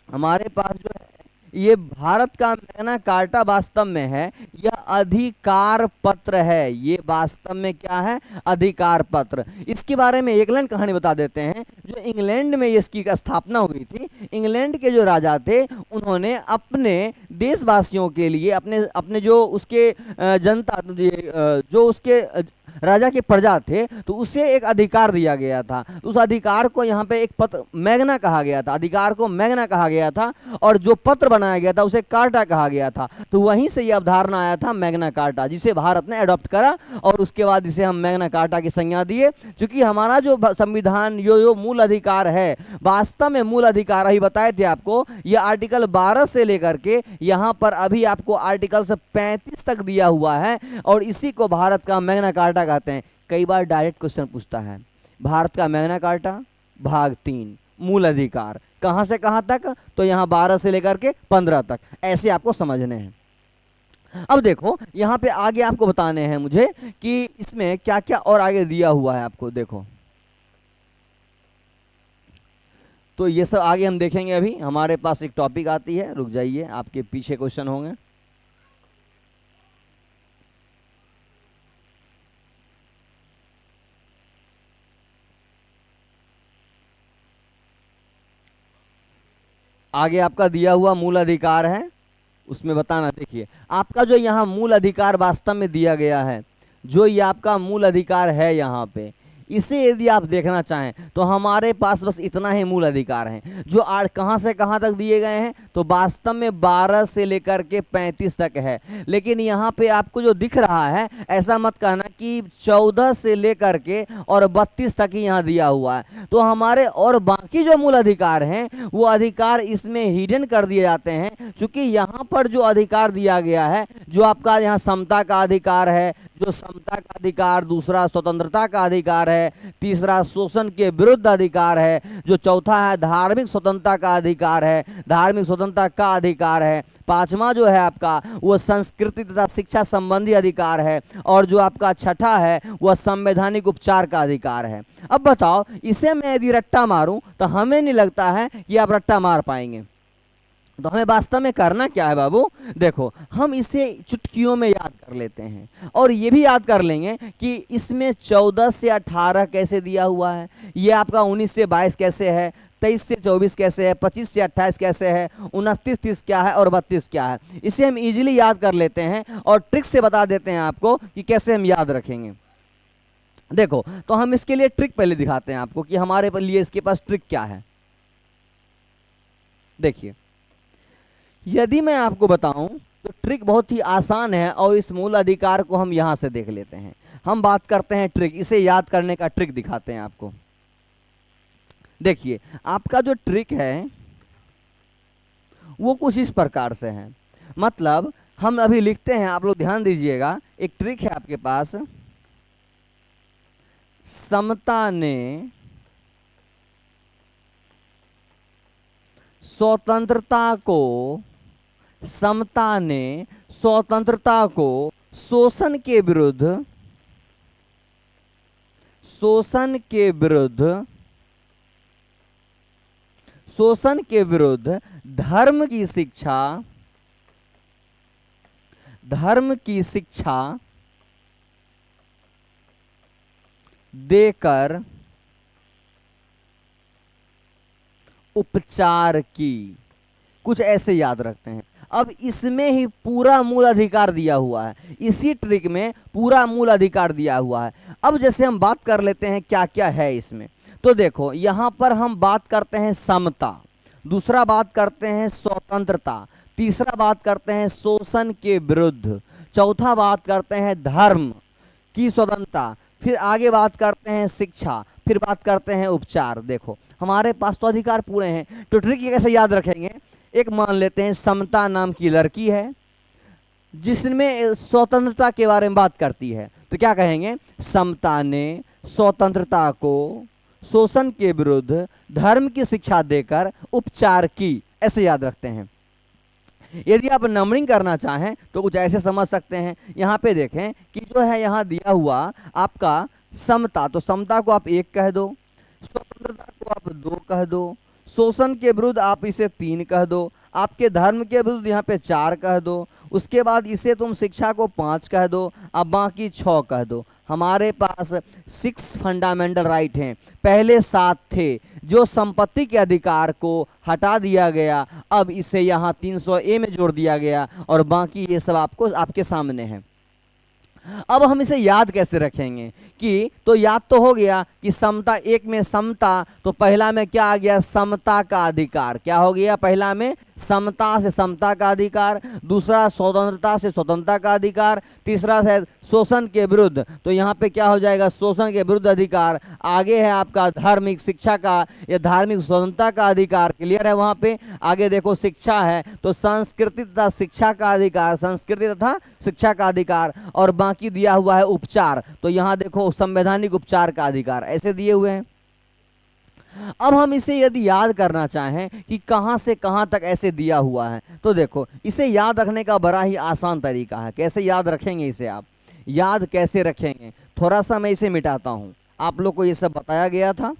हमारे पास जो है ये भारत का मैग्ना कार्टा वास्तव में है, यह अधिकार पत्र है। ये वास्तव में क्या है, अधिकार पत्र। इसके बारे में एक लाइन कहानी बता देते हैं। जो इंग्लैंड में इसकी स्थापना हुई थी, इंग्लैंड के जो राजा थे उन्होंने अपने देशवासियों के लिए, अपने अपने जो उसके जनता, जो उसके राजा के प्रजा थे, तो उसे एक अधिकार दिया गया था। तो उस अधिकार को यहाँ पे एक पत्र मैग्ना कहा गया था, अधिकार को मैग्ना कहा गया था, और जो पत्र बनाया गया था उसे कार्टा कहा गया था। तो वहीं से ये अवधारणा आया था मैग्ना कार्टा, जिसे भारत ने अडॉप्ट करा और उसके बाद इसे हम मैग्ना कार्टा की संज्ञा दिए। क्योंकि हमारा जो संविधान, जो मूल अधिकार है, वास्तव में मूल अधिकार अभी बताए थे आपको, ये आर्टिकल 12 से लेकर के यहाँ पर अभी आपको आर्टिकल 35 तक दिया हुआ है, और इसी को भारत का मैग्ना कार्टा कहते हैं। कई बार डायरेक्ट क्वेश्चन पूछता है, भारत का मैग्ना कार्टा भाग 3 मूल अधिकार कहां से कहां तक, तो यहां 12 से लेकर के 15 तक, ऐसे आपको समझने हैं। अब देखो यहां पे आगे आपको बताने हैं मुझे कि इसमें क्या क्या और आगे दिया हुआ है आपको, देखो। तो ये सब आगे हम देखेंगे। अभी हमारे पास एक टॉपिक आती है, रुक जाइए, आपके पीछे क्वेश्चन होंगे। आगे आपका दिया हुआ मूल अधिकार है, उसमें बताना। देखिए आपका जो यहाँ मूल अधिकार वास्तव में दिया गया है, जो ये आपका मूल अधिकार है यहाँ पे, इसे यदि आप देखना चाहें तो हमारे पास बस इतना ही मूल अधिकार है, जो कहाँ से कहाँ तक दिए गए हैं, तो वास्तव में 12 से लेकर के 35 तक है। लेकिन यहाँ पे आपको जो दिख रहा है, ऐसा मत कहना कि 14 से लेकर के और 32 तक ही यहाँ दिया हुआ है। तो हमारे और बाकी जो मूल अधिकार हैं, वो अधिकार इसमें हिडन कर दिए जाते हैं। क्योंकि यहाँ पर जो अधिकार दिया गया है, जो आपका यहाँ समता का अधिकार है, जो समता का अधिकार, दूसरा स्वतंत्रता का अधिकार है, तीसरा शोषण के विरुद्ध अधिकार है, जो चौथा है धार्मिक स्वतंत्रता का अधिकार है, धार्मिक स्वतंत्रता का अधिकार है, पांचवा जो है आपका वो संस्कृति तथा शिक्षा संबंधी अधिकार है, और जो आपका छठा है वह संवैधानिक उपचार का अधिकार है। अब बताओ, इसे मैं यदि रट्टा मारूं तो हमें नहीं लगता है कि आप रट्टा मार पाएंगे। तो हमें वास्तव में करना क्या है बाबू, देखो हम इसे चुटकियों में याद कर लेते हैं, और ये भी याद कर लेंगे कि इसमें 14 से 18 कैसे दिया हुआ है, ये आपका 19 से 22 कैसे है, 23 से 24 कैसे है, 25 से 28 कैसे है, 29 30 क्या है, और 32 क्या है। इसे हम इजीली याद कर लेते हैं, और ट्रिक से बता देते हैं आपको कि कैसे हम याद रखेंगे। देखो तो हम इसके लिए ट्रिक पहले दिखाते हैं आपको कि हमारे लिए इसके पास ट्रिक क्या है। देखिए यदि मैं आपको बताऊं तो ट्रिक बहुत ही आसान है, और इस मूल अधिकार को हम यहां से देख लेते हैं। हम बात करते हैं ट्रिक, इसे याद करने का ट्रिक दिखाते हैं आपको। देखिए आपका जो ट्रिक है वो कुछ इस प्रकार से है, मतलब हम अभी लिखते हैं, आप लोग ध्यान दीजिएगा। एक ट्रिक है आपके पास, समता ने स्वतंत्रता को, समता ने स्वतंत्रता को शोषण के विरुद्ध, शोषण के विरुद्ध, शोषण के विरुद्ध धर्म की शिक्षा, धर्म की शिक्षा देकर उपचार की। कुछ ऐसे याद रखते हैं। अब इसमें ही पूरा मूल अधिकार दिया हुआ है, इसी ट्रिक में पूरा मूल अधिकार दिया हुआ है। अब जैसे हम बात कर लेते हैं क्या क्या है इसमें, तो देखो यहां पर हम बात करते हैं समता, दूसरा बात करते हैं स्वतंत्रता, तीसरा बात करते हैं शोषण के विरुद्ध, चौथा बात करते हैं धर्म की स्वतंत्रता, फिर आगे बात करते हैं शिक्षा, फिर बात करते हैं उपचार। देखो हमारे पास तो अधिकार पूरे हैं, तो ट्रिक ये कैसे याद रखेंगे। एक मान लेते हैं समता नाम की लड़की है, जिसमें स्वतंत्रता के बारे में बात करती है, तो क्या कहेंगे, समता ने स्वतंत्रता को शोषण के विरुद्ध धर्म की शिक्षा देकर उपचार की, ऐसे याद रखते हैं। यदि आप नंबरिंग करना चाहें तो कुछ ऐसे समझ सकते हैं। यहाँ पे देखें कि जो है यहाँ दिया हुआ आपका समता, तो समता को आप 1 कह दो, स्वतंत्रता को आप 2 कह दो, शोषण के विरुद्ध आप इसे 3 कह दो, आपके धर्म के विरुद्ध यहाँ पे 4 कह दो, उसके बाद इसे तुम शिक्षा को 5 कह दो, अब बाकी 6 कह दो। हमारे पास 6 फंडामेंटल राइट हैं, पहले 7 थे, जो संपत्ति के अधिकार को हटा दिया गया, अब इसे यहाँ 300A में जोड़ दिया गया और बाकी ये सब आपको आपके सामने है। अब हम इसे याद कैसे रखेंगे कि, तो याद तो हो गया कि समता, एक में समता, तो पहला में क्या आ गया, समता का अधिकार, क्या हो गया, पहला में समता से समता का अधिकार, दूसरा स्वतंत्रता से स्वतंत्रता का अधिकार, तीसरा है शोषण के विरुद्ध, तो यहाँ पे क्या हो जाएगा, शोषण के विरुद्ध अधिकार, आगे है आपका धार्मिक शिक्षा का या धार्मिक स्वतंत्रता का अधिकार, क्लियर है वहाँ पे, आगे देखो शिक्षा है तो संस्कृति तथा शिक्षा का अधिकार, संस्कृति तथा शिक्षा का अधिकार, और बाकी दिया हुआ है उपचार, तो यहाँ देखो संवैधानिक उपचार का अधिकार, ऐसे दिए हुए हैं। अब हम इसे यदि याद करना चाहें कि कहां से कहां तक ऐसे दिया हुआ है, तो देखो इसे याद रखने का बड़ा ही आसान तरीका है। कैसे याद रखेंगे इसे, आप याद कैसे रखेंगे, थोड़ा सा मैं इसे मिटाता हूं, आप लोग को ये सब बताया गया था।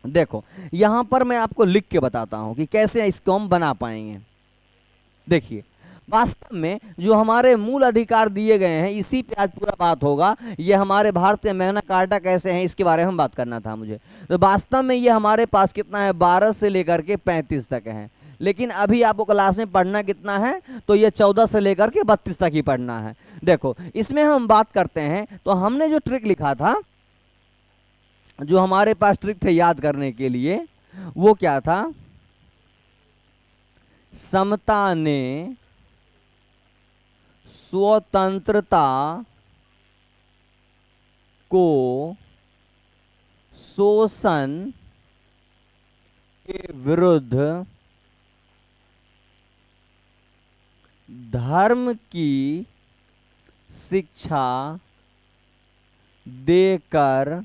देखो यहां पर मैं आपको लिख के बताता हूं कि कैसे इसको हम बना पाएंगे। देखिए वास्तव में जो हमारे मूल अधिकार दिए गए हैं, इसी पे आज पूरा बात होगा। ये हमारे भारतीय मैग्ना कार्टा कैसे हैं, इसके बारे में बात करना था मुझे। तो वास्तव में ये हमारे पास कितना है, 12 से लेकर के 35 तक है, लेकिन अभी आपको क्लास में पढ़ना कितना है, तो ये 14 से लेकर के 32 तक ही पढ़ना है। देखो इसमें हम बात करते हैं, तो हमने जो ट्रिक लिखा था, जो हमारे पास ट्रिक थे याद करने के लिए, वो क्या था, समता ने स्वतंत्रता को शोषण के विरुद्ध धर्म की शिक्षा देकर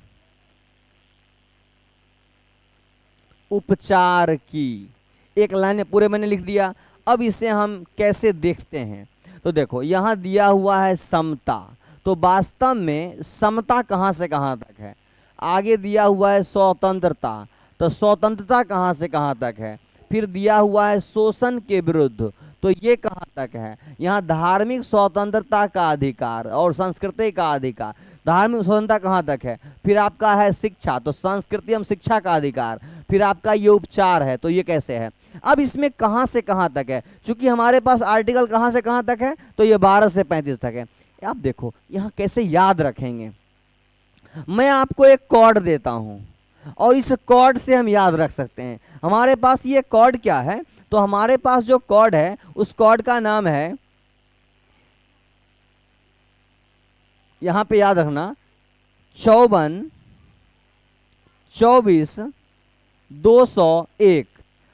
उपचार की। एक लाइन में पूरे मैंने लिख दिया। अब इसे हम कैसे देखते हैं, तो देखो यहां दिया हुआ है समता, तो वास्तव में समता कहां से कहां तक है, आगे दिया हुआ है स्वतंत्रता, तो स्वतंत्रता कहां से कहां तक है, फिर दिया हुआ है शोषण के विरुद्ध, तो ये कहां तक है, यहाँ धार्मिक स्वतंत्रता का अधिकार और संस्कृति का अधिकार, धार्मिक स्वतंत्रता कहां तक है, फिर आपका है शिक्षा, तो संस्कृति एवं शिक्षा का अधिकार, फिर आपका ये उपचार है, तो ये कैसे है। अब इसमें कहां से कहां तक है, क्योंकि हमारे पास आर्टिकल कहां से कहां तक है, तो ये 12 से 35 तक है। आप देखो यहां कैसे याद रखेंगे, मैं आपको एक कोड देता हूं और इस कोड से हम याद रख सकते हैं। हमारे पास ये कोड क्या है, तो हमारे पास जो कोड है उस कोड का नाम है, यहां पे याद रखना, 54 24 201।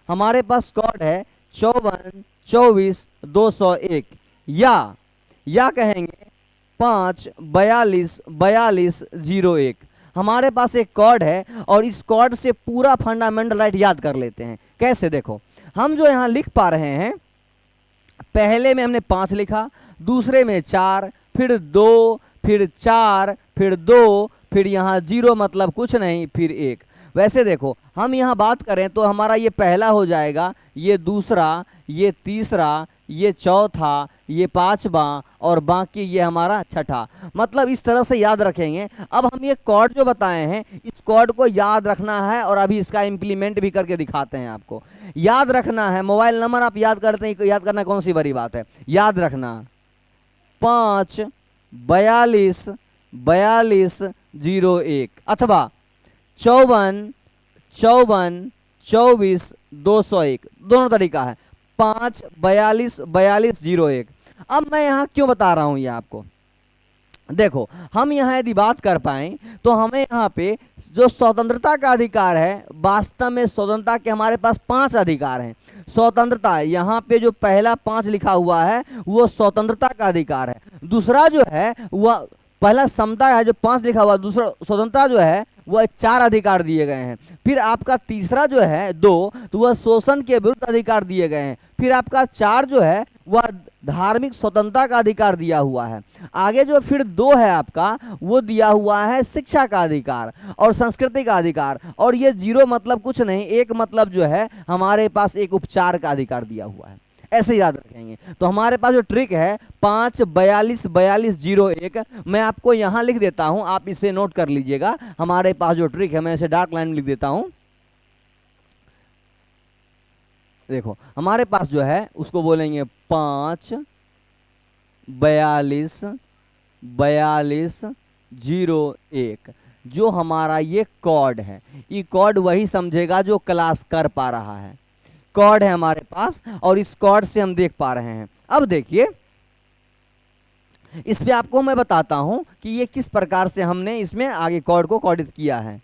हमारे पास कोड है 54 24 201, या कहेंगे 5 42 42 01। हमारे पास एक कोड है और इस कोड से पूरा फंडामेंटल राइट याद कर लेते हैं। कैसे, देखो हम जो यहां लिख पा रहे हैं, पहले में हमने 5 लिखा, दूसरे में 4, फिर 2, फिर 4, फिर 2, फिर यहां 0 मतलब कुछ नहीं, फिर 1। वैसे देखो हम यहां बात करें तो हमारा ये पहला हो जाएगा, ये दूसरा, ये तीसरा, ये चौथा, ये 5वां और बाकी ये हमारा छठा। मतलब इस तरह से याद रखेंगे। अब हम ये कोड जो बताए हैं, इस कोड को याद रखना है और अभी इसका इंप्लीमेंट भी करके दिखाते हैं आपको। याद रखना है, मोबाइल नंबर आप याद करते हैं, याद करना कौन सी बड़ी बात है, याद रखना 5 42 42 01 अथवा 54 54 24 201, दोनों तरीका है, 5 42 42 01। अब मैं यहां क्यों बता रहा हूं ये आपको, देखो हम यहां यदि बात कर पाए तो हमें यहां पे जो स्वतंत्रता का अधिकार है, वास्तव में स्वतंत्रता के हमारे पास 5 अधिकार हैं। स्वतंत्रता, यहाँ पे जो पहला 5 लिखा हुआ है वो स्वतंत्रता का अधिकार है। दूसरा जो है वह पहला समता है जो 5 लिखा हुआ, दूसरा स्वतंत्रता जो है वह 4 अधिकार दिए गए हैं। फिर आपका तीसरा जो है 2, तो वह शोषण के विरुद्ध अधिकार दिए गए हैं। फिर आपका 4 जो है वह धार्मिक स्वतंत्रता का अधिकार दिया हुआ है। आगे जो फिर 2 है आपका, वो दिया हुआ है शिक्षा का अधिकार और संस्कृति का अधिकार, और ये 0 मतलब कुछ नहीं, 1 मतलब जो है हमारे पास एक उपचार का अधिकार दिया हुआ है। ऐसे याद रखेंगे। तो हमारे पास जो ट्रिक है 5424201, मैं आपको यहां लिख देता हूं, आप इसे नोट कर लीजिएगा। हमारे पास जो ट्रिक है, मैं इसे डार्क लाइन में लिख देता हूं। देखो हमारे पास जो है उसको बोलेंगे 5424201, जो हमारा ये कॉर्ड है, ये कॉर्ड वही समझेगा जो क्लास कर पा रहा है। कॉर्ड है हमारे पास और इस कॉर्ड से हम देख पा रहे हैं। अब देखिए इस पे आपको मैं बताता हूं कि ये किस प्रकार से हमने इसमें आगे कॉर्ड को कोडित किया है।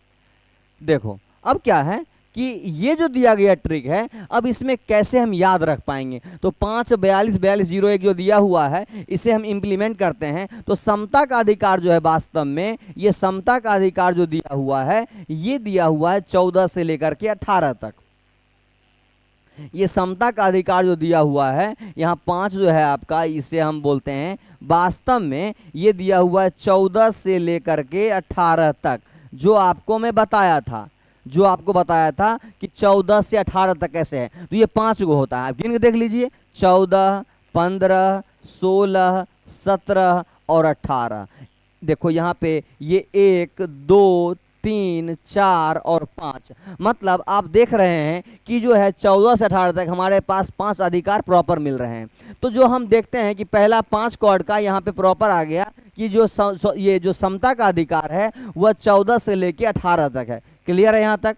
देखो अब क्या है कि ये जो दिया गया ट्रिक है, अब इसमें कैसे हम याद रख पाएंगे। तो 5424201 जो दिया हुआ है इसे हम इंप्लीमेंट करते हैं। तो समता का अधिकार जो है, वास्तव में ये समता का अधिकार जो दिया हुआ है, ये दिया हुआ है 14 से लेकर के 18 तक। ये समता का अधिकार जो दिया हुआ है, यहाँ 5 जो है आपका, इसे हम बोलते हैं, वास्तव में ये दिया हुआ है 14 से लेकर के 18 तक, जो आपको मैं बताया था, जो आपको बताया था कि 14 से 18 तक कैसे है। तो ये 5 को होता है, आप गिन के देख लीजिए, 14, 15, 16, 17 और 18। देखो यहाँ पे ये 1, 2, 3, 4 और 5, मतलब आप देख रहे हैं कि जो है 14 से 18 तक हमारे पास 5 अधिकार प्रॉपर मिल रहे हैं। तो जो हम देखते हैं कि पहला 5 कॉर्ड का यहाँ पे प्रॉपर आ गया कि ये जो समता का अधिकार है वह 14 से लेके 18 तक है। क्लियर है यहाँ तक?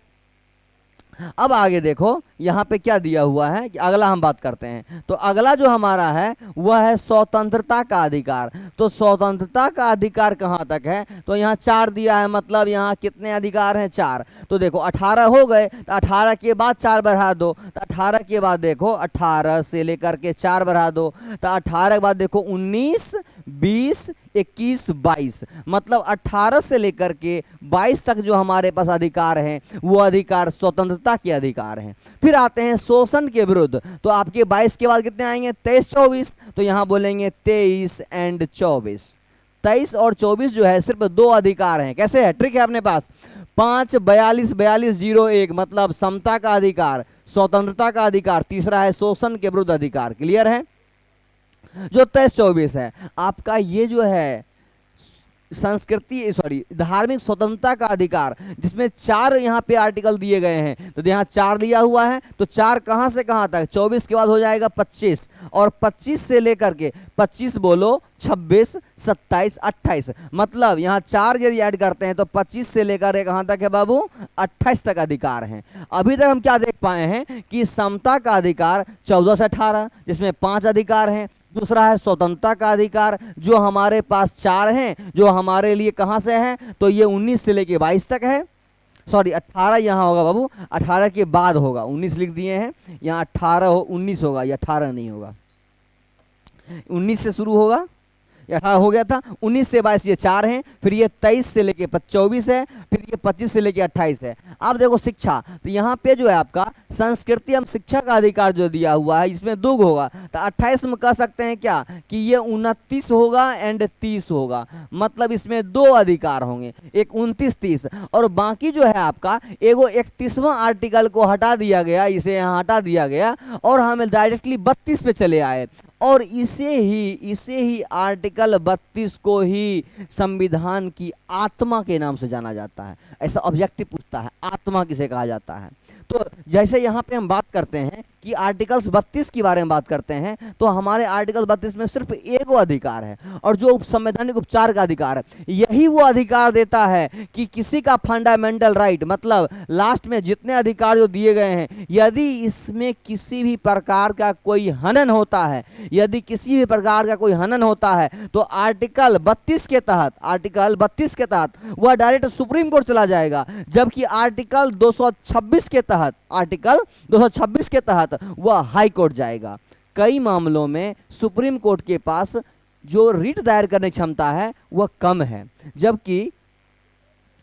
अब आगे देखो यहाँ पे क्या दिया हुआ है कि अगला हम बात करते हैं। तो अगला जो हमारा है वह है स्वतंत्रता का अधिकार। तो स्वतंत्रता का अधिकार कहाँ तक है? तो यहाँ 4 दिया है, मतलब यहाँ कितने अधिकार हैं? 4। तो देखो 18 हो गए, तो 18 के बाद 4 बढ़ा दो, तो 18 के बाद देखो 18 से लेकर के 4 बढ़ा दो, तो 18 के बाद देखो 19, 20, 21, 22, मतलब 18 से लेकर के 22 तक जो हमारे पास अधिकार हैं वो अधिकार स्वतंत्रता के अधिकार हैं। फिर आते हैं शोषण के विरुद्ध। तो आपके 22 के बाद कितने आएंगे? 23, 24। तो यहां बोलेंगे 23 एंड 24। 23 और 24 जो है सिर्फ 2 अधिकार हैं। कैसे है? ट्रिक है अपने पास, 5424201 मतलब समता का अधिकार, स्वतंत्रता का अधिकार, तीसरा है शोषण के विरुद्ध अधिकार। क्लियर है? जो 23-24 है आपका, ये जो है धार्मिक स्वतंत्रता का अधिकार, जिसमें 4 यहाँ पे आर्टिकल दिए गए हैं। तो यहाँ 4 लिया हुआ है, तो 4 कहां से कहां तक? 24 के बाद हो जाएगा 25, और 25 से लेकर के 25 बोलो 26, 27, 28, मतलब यहाँ 4 यदि ऐड करते हैं तो 25 से लेकर कहां तक है बाबू? 28 तक अधिकार हैं। अभी तक हम क्या देख पाए हैं कि समता का अधिकार 14 से 18, जिसमें 5 अधिकार हैं। दूसरा है स्वतंत्रता का अधिकार, जो हमारे पास 4 हैं, जो हमारे लिए कहां से है? तो ये 19 से लेके 22 तक है। सॉरी 18 यहाँ होगा बाबू, 18 के बाद होगा, 19 लिख दिए हैं यहाँ, 19 होगा, ये 18 नहीं होगा, 19 से शुरू होगा, 18 हो गया था। 19 से 22 ये 4 हैं, फिर ये 23 से लेके 24 है, फिर ये 25 से लेके 28 है। अब देखो शिक्षा, तो यहाँ पे जो है आपका संस्कृति एवं शिक्षा का अधिकार जो दिया हुआ है, इसमें 2 होगा, तो 28 में कह सकते हैं क्या कि ये 29 होगा एंड 30 होगा, मतलब इसमें 2 अधिकार होंगे, एक 29, 30, और बाकी जो है आपका एगो 31वां आर्टिकल को हटा दिया गया, इसे यहाँ हटा दिया गया और हमें डायरेक्टली 32 पे चले आए, और इसे ही आर्टिकल 32 को ही संविधान की आत्मा के नाम से जाना जाता है। ऐसा ऑब्जेक्टिव पूछता है, आत्मा किसे कहा जाता है? तो जैसे यहाँ पे हम बात करते हैं कि आर्टिकल्स 32 के बारे में बात करते हैं, तो हमारे आर्टिकल 32 में सिर्फ एक अधिकार है, और जो संवैधानिक उपचार का अधिकार है, यही वो अधिकार देता है कि किसी का फंडामेंटल राइट, मतलब लास्ट में जितने अधिकार जो दिए गए हैं, यदि इसमें किसी भी प्रकार का कोई हनन होता है, यदि किसी भी प्रकार का कोई हनन होता है, तो आर्टिकल 32 के तहत वह डायरेक्ट सुप्रीम कोर्ट चला जाएगा, जबकि आर्टिकल 226 के तहत वह हाई कोर्ट जाएगा। कई मामलों में सुप्रीम कोर्ट के पास जो रिट दायर करने की क्षमता है वह कम है, जबकि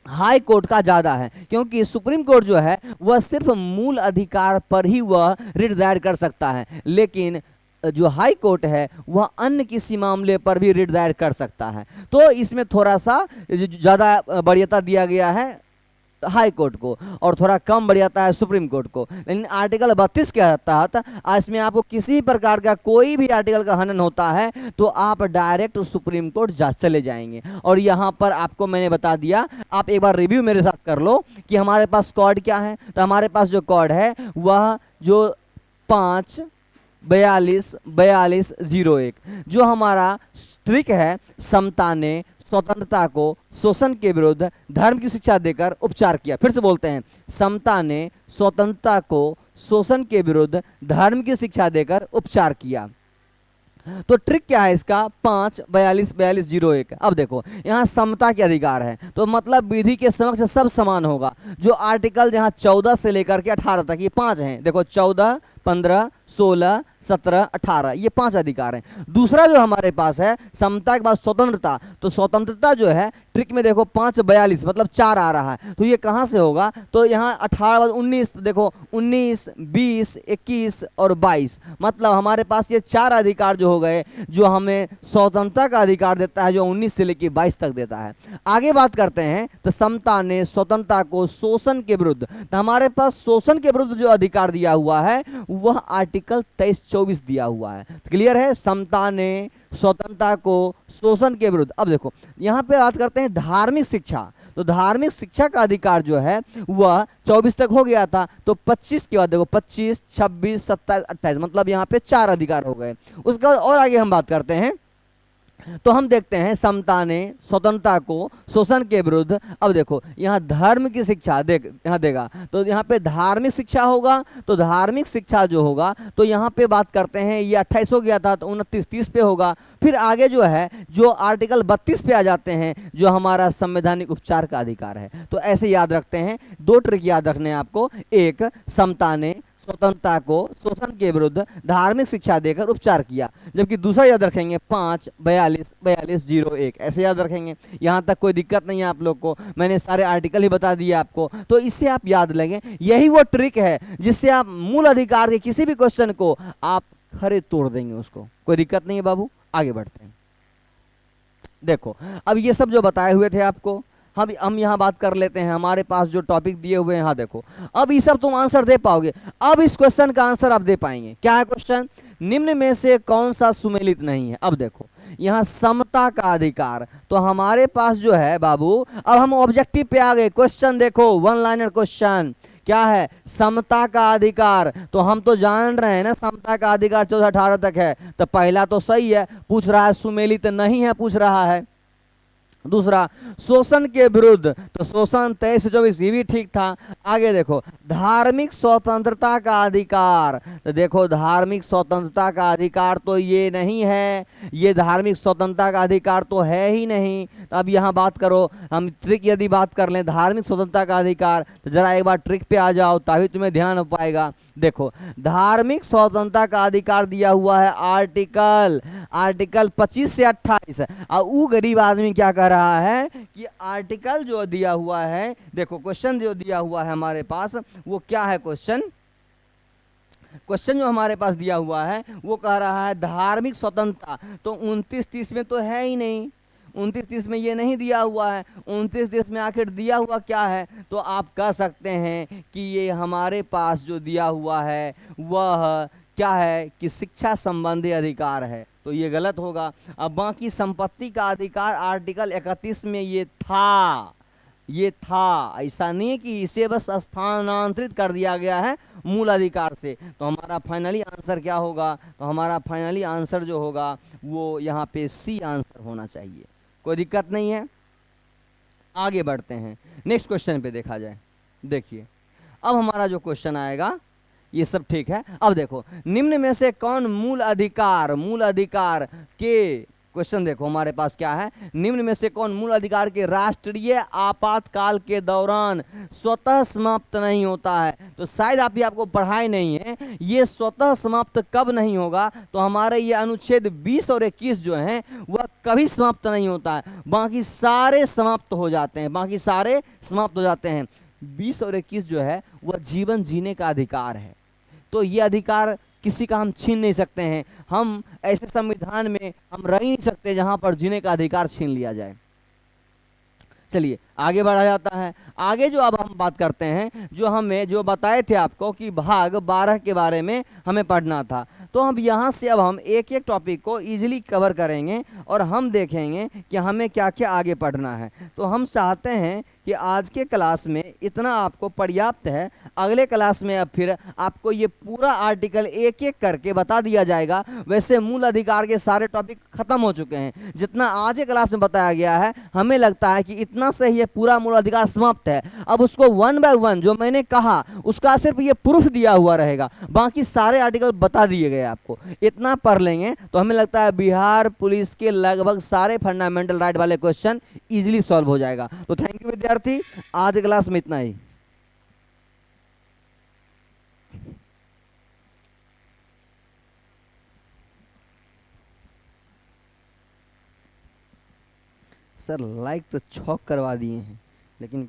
हाई कोर्ट का ज्यादा है, क्योंकि सुप्रीम कोर्ट जो है वह सिर्फ मूल अधिकार पर ही वह रिट दायर कर सकता है, लेकिन जो हाई कोर्ट है वह अन्य किसी मामले पर भी रिट दायर कर सकता है। तो इसमें थोड़ा सा ज्यादा वरीयता दिया गया है हाई कोर्ट को, और थोड़ा कम बढ़ जाता है सुप्रीम कोर्ट को। लेकिन आर्टिकल 32 के तहत इसमें आपको किसी प्रकार का कोई भी आर्टिकल का हनन होता है तो आप डायरेक्ट सुप्रीम कोर्ट जा चले जाएंगे। और यहाँ पर आपको मैंने बता दिया, आप एक बार रिव्यू मेरे साथ कर लो कि हमारे पास कोड क्या है। तो हमारे पास जो कोड है वह जो 5-42-42-01, जो हमारा ट्रिक है समता ने स्वतंत्रता को शोषण के विरुद्ध धर्म की शिक्षा देकर उपचार किया। फिर से बोलते हैं, समता ने स्वतंत्रता को शोषण के विरुद्ध धर्म की शिक्षा देकर उपचार किया। तो ट्रिक क्या है इसका, 5-42-42-01। अब देखो यहाँ समता के अधिकार है, तो मतलब विधि के समक्ष सब समान होगा। जो आर्टिकल यहाँ 14 से लेकर के 18 तक, ये 5 हैं। देखो 14, 15, 16, 17, 18, ये 5 अधिकार हैं। दूसरा जो हमारे पास है समता के बाद स्वतंत्रता, तो स्वतंत्रता जो है ट्रिक में देखो 5-42 मतलब 4 आ रहा है, तो ये कहाँ से होगा, तो यहाँ 18 बाद 19, तो देखो 19, 20, 21 और 22, मतलब हमारे पास ये 4 अधिकार जो हो गए, जो हमें स्वतंत्रता का अधिकार देता है, जो 19 से लेकर 22 तक देता है। आगे बात करते हैं, तो समता ने स्वतंत्रता को शोषण के विरुद्ध, तो हमारे पास शोषण के विरुद्ध जो अधिकार दिया हुआ है वह आर्टिकल 23-24 दिया हुआ है। क्लियर है, समता ने स्वतंत्रता को शोषण के विरुद्ध। अब देखो यहाँ पे बात करते हैं धार्मिक शिक्षा, तो धार्मिक शिक्षा का अधिकार जो है वह 24 तक हो गया था, तो 25 के बाद देखो 25, 26, 27, 28, मतलब यहाँ पे 4 अधिकार हो गए। उसके बाद और आगे हम बात करते हैं, तो हम देखते हैं समता ने स्वतंत्रता को शोषण के विरुद्ध। अब देखो यहाँ धर्म की शिक्षा यहाँ देगा, तो यहाँ पे धार्मिक शिक्षा होगा, तो धार्मिक शिक्षा जो होगा तो यहाँ पे बात करते हैं, ये 28 हो गया था तो 29, 30 पे होगा। फिर आगे जो है जो आर्टिकल 32 पे आ जाते हैं, जो हमारा संवैधानिक उपचार का अधिकार है। तो ऐसे याद रखते हैं, 2 ट्रिक याद रखने हैं आपको, एक समता ने स्वतंत्रता को शोषण के विरुद्ध धार्मिक शिक्षा देकर उपचार किया, जबकि दूसरा याद रखेंगे 5-42-42-01, ऐसे याद रखेंगे। यहाँ तक कोई दिक्कत नहीं है आप लोग को, मैंने सारे आर्टिकल ही बता दिए आपको, तो इससे आप याद लेंगे। यही वो ट्रिक है जिससे आप मूल अधिकार के किसी भी क्वेश्चन को आप खरे तोड़ देंगे, उसको कोई दिक्कत नहीं है बाबू। आगे बढ़ते हैं, देखो अब ये सब जो बताए हुए थे आपको, हम यहाँ बात कर लेते हैं, हमारे पास जो टॉपिक दिए हुए हैं यहाँ देखो, अब ये सब तुम आंसर दे पाओगे। अब इस क्वेश्चन का आंसर आप दे पाएंगे। क्या है क्वेश्चन, निम्न में से कौन सा सुमेलित नहीं है। अब देखो यहाँ समता का अधिकार, तो हमारे पास जो है बाबू, अब हम ऑब्जेक्टिव पे आ गए। क्वेश्चन देखो, 1 लाइनर क्वेश्चन क्या है, समता का अधिकार, तो हम तो जान रहे हैं ना समता का अधिकार 14-18 तक है, तो पहला तो सही है। पूछ रहा है सुमेलित नहीं है, पूछ रहा है। दूसरा शोषण के विरुद्ध, तो शोषण 23-24 ये भी ठीक था। आगे देखो धार्मिक स्वतंत्रता का अधिकार, तो देखो धार्मिक स्वतंत्रता का अधिकार तो ये नहीं है, ये धार्मिक स्वतंत्रता का अधिकार तो है ही नहीं। तो अब यहाँ बात करो, हम ट्रिक यदि बात कर लें धार्मिक स्वतंत्रता का अधिकार, तो जरा एक बार ट्रिक पे आ जाओ तभी तुम्हें ध्यान हो पाएगा। देखो धार्मिक स्वतंत्रता का अधिकार दिया हुआ है आर्टिकल 25 से 28। अब वो गरीब आदमी क्या कह रहा है कि आर्टिकल जो दिया हुआ है, देखो क्वेश्चन जो दिया हुआ है हमारे पास वो क्या है, क्वेश्चन जो हमारे पास दिया हुआ है वो कह रहा है धार्मिक स्वतंत्रता, तो 29-30 में तो है ही नहीं, 29-30 में ये नहीं दिया हुआ है। 29-30 में आखिर दिया हुआ क्या है, तो आप कह सकते हैं कि ये हमारे पास जो दिया हुआ है वह क्या है कि शिक्षा संबंधी अधिकार है, तो ये गलत होगा। अब बाकी संपत्ति का अधिकार आर्टिकल 31 में ये था, ऐसा नहीं कि इसे बस स्थानांतरित कर दिया गया है मूल अधिकार से। तो हमारा फाइनली आंसर क्या होगा, तो हमारा फाइनली आंसर जो होगा वो यहाँ पे सी आंसर होना चाहिए। कोई दिक्कत नहीं है, आगे बढ़ते हैं नेक्स्ट क्वेश्चन पे देखा जाए। देखिए अब हमारा जो क्वेश्चन आएगा ये सब ठीक है। अब देखो निम्न में से कौन मूल अधिकार के, क्वेश्चन देखो हमारे पास क्या है, निम्न में से कौन मूल अधिकार के राष्ट्रीय आपातकाल के दौरान स्वतः समाप्त नहीं होता है। तो शायद आपको पढ़ाई नहीं है, ये स्वतः समाप्त कब नहीं होगा, तो हमारे ये अनुच्छेद 20 और 21 जो हैं वह कभी समाप्त नहीं होता है, बाकी सारे समाप्त हो जाते हैं। 20 और 21 जो है वह जीवन जीने का अधिकार है, तो ये अधिकार किसी का हम छीन नहीं सकते हैं। हम ऐसे संविधान में हम रह ही नहीं सकते जहां पर जीने का अधिकार छीन लिया जाए। चलिए आगे बढ़ा जाता है। आगे जो अब हम बात करते हैं, जो हमें जो बताए थे आपको कि भाग 12 के बारे में हमें पढ़ना था, तो हम यहाँ से अब हम एक एक टॉपिक को इजीली कवर करेंगे और हम देखेंगे कि हमें क्या क्या आगे पढ़ना है। तो हम चाहते हैं कि आज के क्लास में इतना आपको पर्याप्त है। अगले क्लास में अब फिर आपको ये पूरा आर्टिकल एक एक करके बता दिया जाएगा। वैसे मूल अधिकार के सारे टॉपिक खत्म हो चुके हैं, जितना आज के क्लास में बताया गया है हमें लगता है कि इतना से ही ये पूरा मूल अधिकार समाप्त है। अब उसको वन बाय वन जो मैंने कहा उसका सिर्फ ये प्रूफ दिया हुआ रहेगा, बाकी सारे आर्टिकल बता दिए गए आपको। इतना पढ़ लेंगे तो हमें लगता है बिहार पुलिस के लगभग सारे फंडामेंटल राइट वाले क्वेश्चन इजीली सॉल्व हो जाएगा। तो थैंक यू विद्यार्थी, आज क्लास में इतना ही। सर लाइक तो छौक करवा दिए हैं, लेकिन